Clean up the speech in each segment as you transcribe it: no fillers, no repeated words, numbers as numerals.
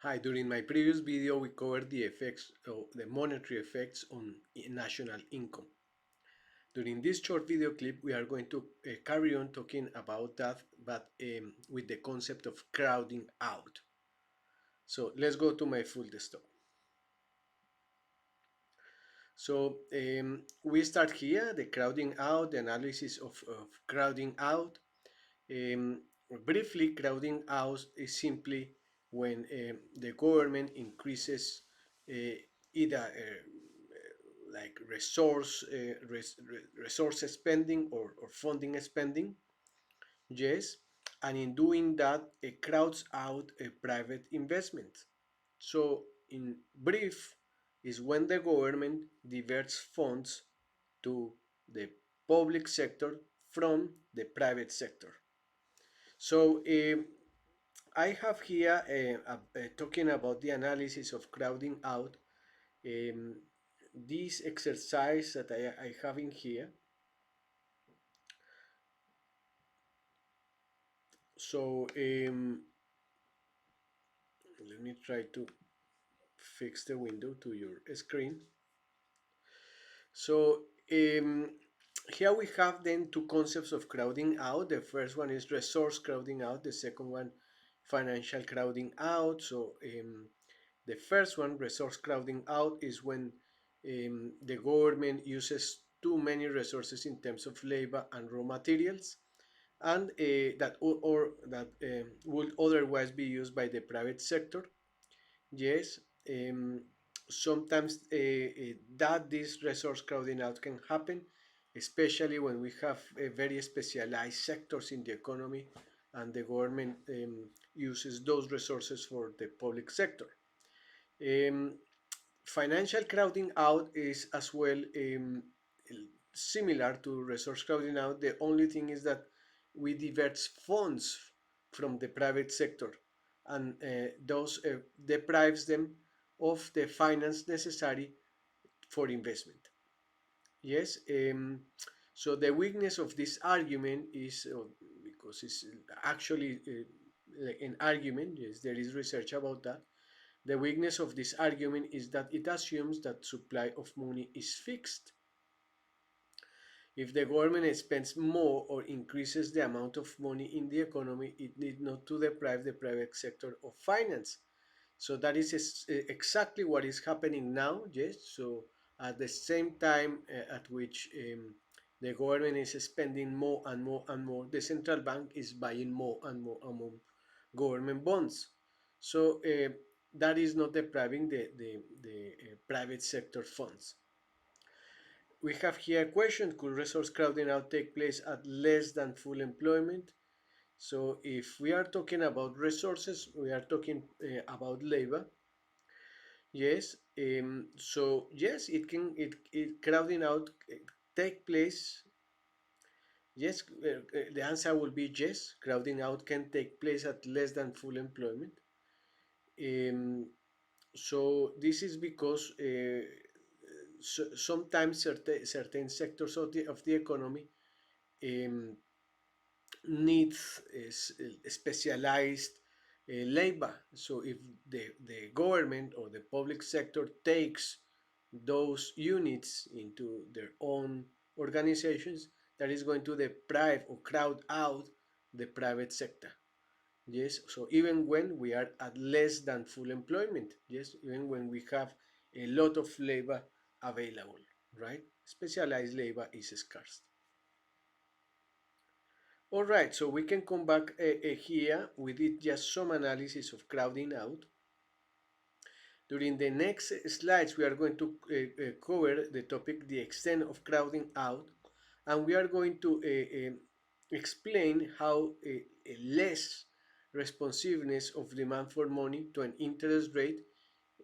Hi, during my previous video we covered the effects of the monetary effects on national income. During this short video clip we are going to carry on talking about that, but with the concept of crowding out. So let's go to my full desktop. So we start here, the crowding out, the analysis of crowding out. Briefly, crowding out is simply when the government increases either like resource spending or funding spending, yes, and in doing that, it crowds out a private investment. So, in brief, is when the government diverts funds to the public sector from the private sector. So I have here talking about the analysis of crowding out. Um, this exercise that I have in here. So let me try to fix the window to your screen. So here we have then two concepts of crowding out. The first one is resource crowding out. The second one, financial crowding out. So the first one, resource crowding out, is when the government uses too many resources in terms of labor and raw materials, and that or that would otherwise be used by the private sector. Yes, sometimes that this resource crowding out can happen, especially when we have very specialized sectors in the economy and the government uses those resources for the public sector. Um, Financial crowding out is as well similar to resource crowding out. The only thing is that we divert funds from the private sector, and those deprives them of the finance necessary for investment. Yes, so the weakness of this argument is because it's actually an argument. Yes, there is research about that. The weakness of this argument is that it assumes that supply of money is fixed. If the government spends more or increases the amount of money in the economy, it need not to deprive the private sector of finance. So that is exactly what is happening now. Yes. So at the same time at which the government is spending more and more and more, the central bank is buying more and more government bonds. So that is not depriving the private sector funds. We have here a question: could resource crowding out take place at less than full employment? So if we are talking about resources, we are talking about labor. Yes, so yes, it crowding out take place. Yes, the answer will be yes. Crowding out can take place at less than full employment. Um, so this is because sometimes certain sectors of the economy um, needs specialized labor. So if the government or the public sector takes those units into their own organizations, that is going to deprive or crowd out the private sector. Yes, so even when we are at less than full employment, yes, even when we have a lot of labor available, right? Specialized labor is scarce. All right, so we can come back here. We did just some analysis of crowding out. During the next slides, we are going to cover the topic, the extent of crowding out, and we are going to explain how less responsiveness of demand for money to an interest rate,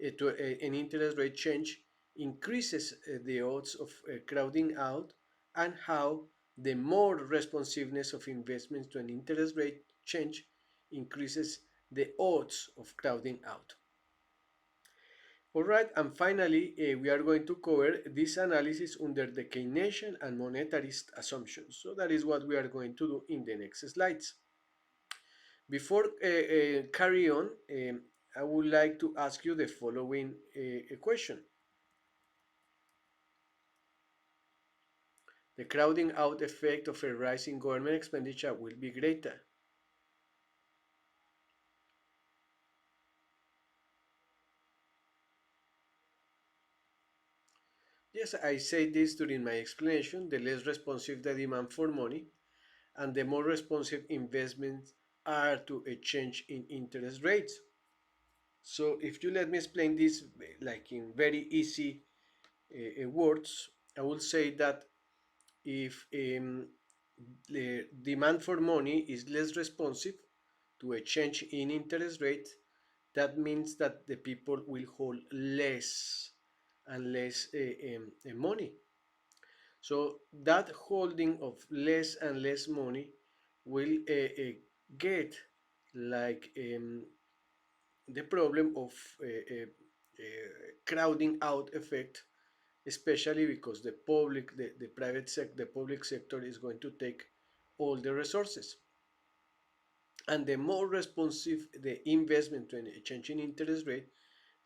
an interest rate change increases the odds of crowding out, and how the more responsiveness of investments to an interest rate change increases the odds of crowding out. All right, and finally, we are going to cover this analysis under the Keynesian and monetarist assumptions. So that is what we are going to do in the next slides. Before carry on, I would like to ask you the following question. The crowding out effect of a rising government expenditure will be greater. Yes, I say this during my explanation. The less responsive the demand for money, and the more responsive investments are to a change in interest rates. So if you let me explain this like in very easy words, I will say that if the demand for money is less responsive to a change in interest rate, that means that the people will hold less and less money. So that holding of less and less money will get like the problem of crowding out effect, especially because the private sector, the public sector is going to take all the resources. And the more responsive the investment to a change in interest rate,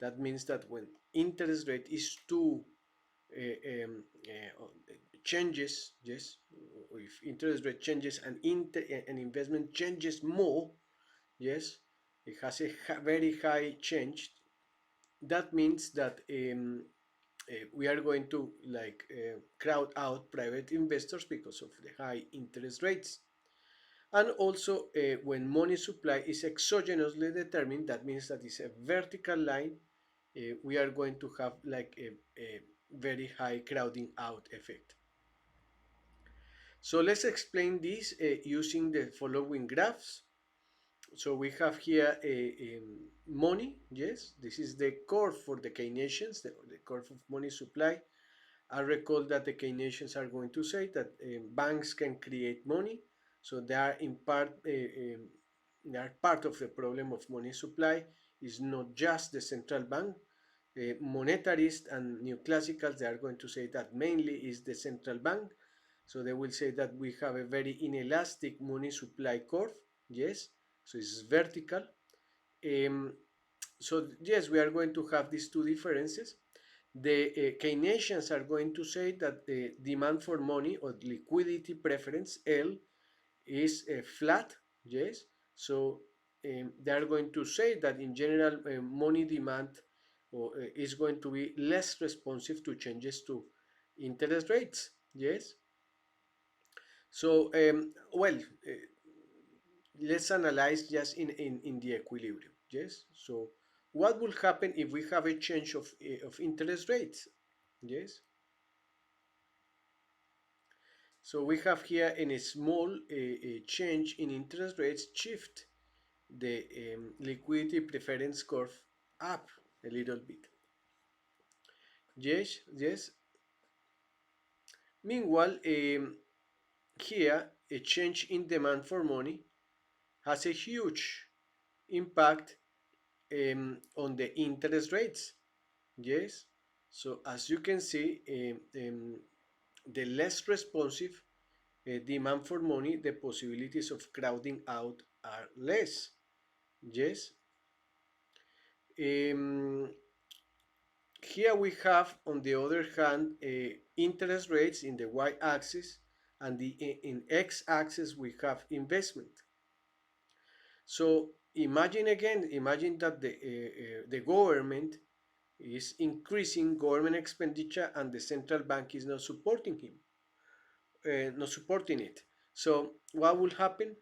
that means that when interest rate is too changes, yes, if interest rate changes and an investment changes more, yes, it has a very high change. That means that we are going to like crowd out private investors because of the high interest rates. And also, when money supply is exogenously determined, that means that it's a vertical line. We are going to have like a very high crowding out effect. So let's explain this using the following graphs. So we have here a money, yes, this is the curve for the Keynesians, the curve of money supply. I recall that the Keynesians are going to say that banks can create money, so they are in part they are part of the problem of money supply. Is not just the central bank. Monetarists and neoclassicals they are going to say that mainly is the central bank. So they will say that we have a very inelastic money supply curve. Yes, so it's vertical. Um, so yes, we are going to have these two differences. The Keynesians are going to say that the demand for money or liquidity preference L is flat. Yes, so they are going to say that in general money demand is going to be less responsive to changes to interest rates. Yes, so well, let's analyze just in the equilibrium. Yes, so what will happen if we have a change of interest rates? Yes, so we have here in a small change in interest rates shift the liquidity preference curve up a little bit. Yes, yes. Meanwhile, here a change in demand for money has a huge impact on the interest rates. Yes. So as you can see, the less responsive demand for money, the possibilities of crowding out are less. Yes. Um, Here we have, on the other hand, interest rates in the y-axis, and in x-axis we have investment. So imagine again, imagine that the government is increasing government expenditure and the central bank is not supporting him, not supporting it. So what will happen?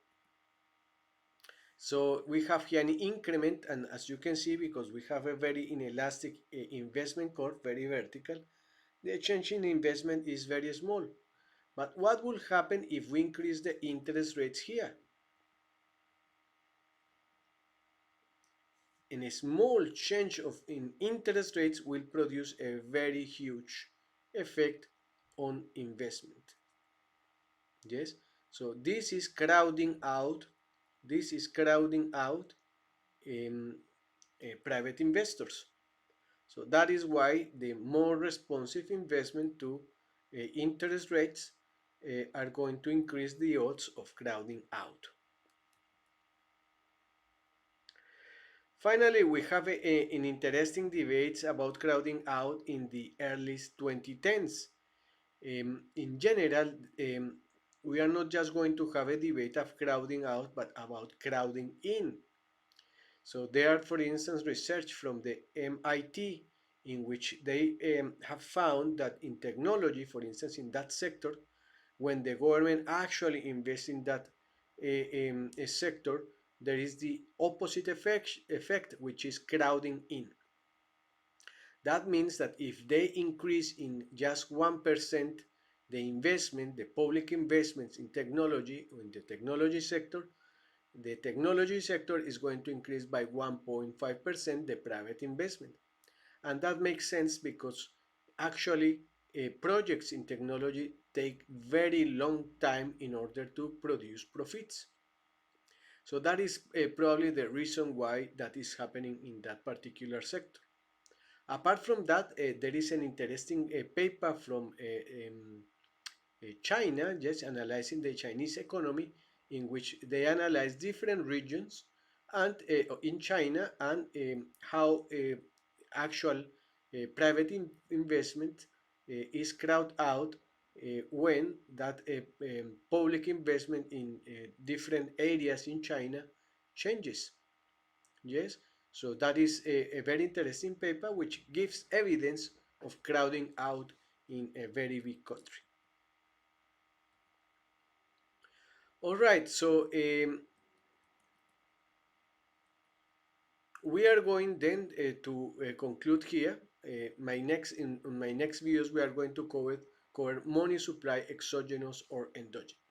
So we have here an increment, and as you can see, because we have a very inelastic investment curve, very vertical, the change in investment is very small. But what will happen if we increase the interest rates here? And a small change in interest rates will produce a very huge effect on investment. Yes, so this is crowding out. This is crowding out private investors. So that is why the more responsive investment to interest rates are going to increase the odds of crowding out. Finally, we have an interesting debate about crowding out in the early 2010s. In general, we are not just going to have a debate of crowding out, but about crowding in. So there are, for instance, research from the MIT in which they have found that in technology, for instance, in that sector, when the government actually invests in that sector, there is the opposite effect, which is crowding in. That means that if they increase in just 1% the investment, the public investments in technology or in the technology sector is going to increase by 1.5% the private investment. And that makes sense because actually projects in technology take very long time in order to produce profits. So that is probably the reason why that is happening in that particular sector. Apart from that, there is an interesting paper from China, just analyzing the Chinese economy, in which they analyze different regions and in China and how actual private investment is crowded out when that public investment in different areas in China changes. Yes, so that is a very interesting paper which gives evidence of crowding out in a very big country. All right, so we are going then to conclude here. My next videos we are going to cover money supply exogenous or endogenous.